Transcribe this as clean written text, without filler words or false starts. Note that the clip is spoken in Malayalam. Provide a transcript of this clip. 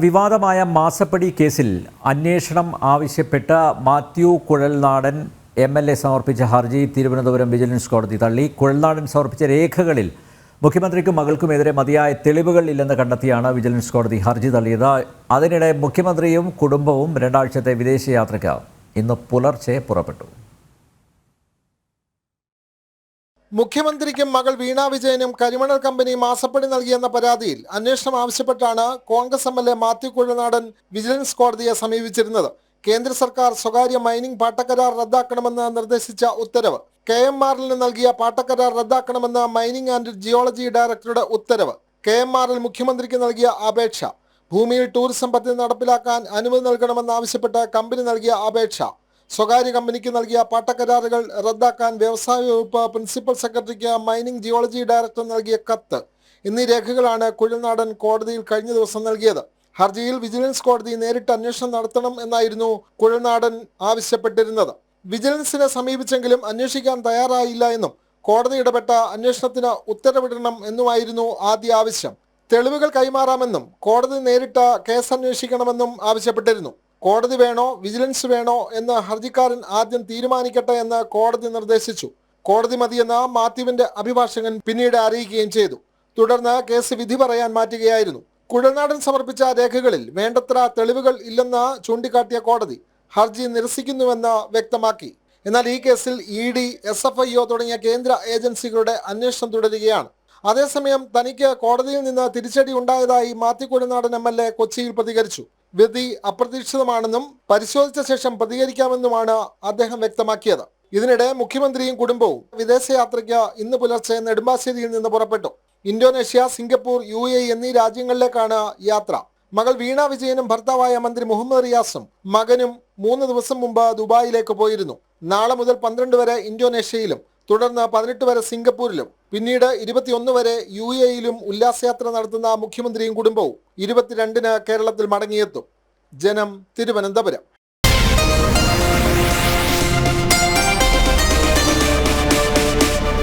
വിവാദമായ മാസപ്പടി കേസിൽ അന്വേഷണം ആവശ്യപ്പെട്ട മാത്യു കുഴൽനാടൻ എംഎൽഎ സമർപ്പിച്ച ഹർജി തിരുവനന്തപുരം വിജിലൻസ് കോടതി തള്ളി. കുഴൽനാടൻ സമർപ്പിച്ച രേഖകളിൽ മുഖ്യമന്ത്രിക്കും മകൾക്കുമെതിരെ മതിയായ തെളിവുകൾ ഇല്ലെന്ന് കണ്ടെത്തിയാണ് വിജിലൻസ് കോടതി ഹർജി തള്ളിയത്. അതിനിടെ മുഖ്യമന്ത്രിയും കുടുംബവും രണ്ടാഴ്ചത്തെ വിദേശയാത്രയ്ക്ക് ഇന്ന് പുലർച്ചെ പുറപ്പെട്ടു. മുഖ്യമന്ത്രിക്കും മകൾ വീണ വിജയനും കരിമണൽ കമ്പനി മാസപ്പടി നൽകിയെന്ന പരാതിയിൽ അന്വേഷണം ആവശ്യപ്പെട്ടാണ് കോൺഗ്രസ് എംഎൽഎ മാത്യു കുഴൽനാടൻ വിജിലൻസ് കോടതിയെ സമീപിച്ചിരുന്നത്. കേന്ദ്ര സർക്കാർ സ്വകാര്യ മൈനിംഗ് പാട്ടക്കരാർ റദ്ദാക്കണമെന്ന് നിർദ്ദേശിച്ച ഉത്തരവ്, KMRL നൽകിയ പാട്ടക്കരാർ റദ്ദാക്കണമെന്ന് മൈനിംഗ് ആൻഡ് ജിയോളജി ഡയറക്ടറുടെ ഉത്തരവ്, KMRL മുഖ്യമന്ത്രിക്ക് നൽകിയ അപേക്ഷ, ഭൂമിയിൽ ടൂറിസം പദ്ധതി നടപ്പിലാക്കാൻ അനുമതി നൽകണമെന്നാവശ്യപ്പെട്ട് കമ്പനി നൽകിയ അപേക്ഷ, സ്വകാര്യ കമ്പനിക്ക് നൽകിയ പാട്ടക്കരാറുകൾ റദ്ദാക്കാൻ വ്യവസായ വകുപ്പ് പ്രിൻസിപ്പൽ സെക്രട്ടറിക്ക് മൈനിംഗ് ജിയോളജി ഡയറക്ടർ നൽകിയ കത്ത് എന്നീ രേഖകളാണ് കുഴൽനാടൻ കോടതിയിൽ കഴിഞ്ഞ ദിവസം നൽകിയത്. ഹർജിയിൽ വിജിലൻസ് കോടതി നേരിട്ട് അന്വേഷണം നടത്തണം എന്നായിരുന്നു കുഴൽനാടൻ ആവശ്യപ്പെട്ടിരുന്നത്. വിജിലൻസിനെ സമീപിച്ചെങ്കിലും അന്വേഷിക്കാൻ തയ്യാറായില്ല എന്നും കോടതി ഇടപെട്ട അന്വേഷണത്തിന് ഉത്തരവിടണം എന്നുമായിരുന്നു ആദ്യ ആവശ്യം. തെളിവുകൾ കൈമാറാമെന്നും കോടതി നേരിട്ട് കേസ് അന്വേഷിക്കണമെന്നും ആവശ്യപ്പെട്ടിരുന്നു. കോടതി വേണോ വിജിലൻസ് വേണോ എന്ന് ഹർജിക്കാരൻ ആദ്യം തീരുമാനിക്കട്ടെ എന്ന് കോടതി നിർദ്ദേശിച്ചു. കോടതി മതിയെന്ന് മാത്യുവിന്റെ അഭിഭാഷകൻ പിന്നീട് അറിയിക്കുകയും ചെയ്തു. തുടർന്ന് കേസ് വിധി പറയാൻ മാറ്റുകയായിരുന്നു. കുഴൽനാടൻ സമർപ്പിച്ച രേഖകളിൽ വേണ്ടത്ര തെളിവുകൾ ഇല്ലെന്ന് ചൂണ്ടിക്കാട്ടിയ കോടതി ഹർജി നിരസിക്കുന്നുവെന്ന് വ്യക്തമാക്കി. എന്നാൽ ഈ കേസിൽ ED, SFIO തുടങ്ങിയ കേന്ദ്ര ഏജൻസികളുടെ അന്വേഷണം തുടരുകയാണ്. അതേസമയം തനിക്ക് കോടതിയിൽ നിന്ന് തിരിച്ചടി ഉണ്ടായതായി മാത്യു കുഴൽനാടൻ MLA കൊച്ചിയിൽ പ്രതികരിച്ചു. വിധി അപ്രതീക്ഷിതമാണെന്നും പരിശോധിച്ച ശേഷം പ്രതികരിക്കാമെന്നുമാണ് അദ്ദേഹം വ്യക്തമാക്കിയത്. ഇതിനിടെ മുഖ്യമന്ത്രിയും കുടുംബവും വിദേശയാത്രയ്ക്ക് ഇന്ന് പുലർച്ചെ നെടുമ്പാശ്ശേരിയിൽ നിന്ന് പുറപ്പെട്ടു. ഇന്തോനേഷ്യ, സിംഗപ്പൂർ, UAE എന്നീ രാജ്യങ്ങളിലേക്കാണ് യാത്ര. മകൾ വീണ വിജയനും ഭർത്താവായ മന്ത്രി മുഹമ്മദ് റിയാസും മകനും 3 ദിവസം മുമ്പ് ദുബായിലേക്ക് പോയിരുന്നു. നാളെ മുതൽ 12 വരെ ഇന്തോനേഷ്യയിലും തുടർന്ന് 18 വരെ സിംഗപ്പൂരിലും പിന്നീട് 21 വരെ UAEയിലും ഉല്ലാസയാത്ര നടത്തുന്ന മുഖ്യമന്ത്രിയും കുടുംബവും 22-ന് കേരളത്തിൽ മടങ്ങിയെത്തും. ജനം, തിരുവനന്തപുരം.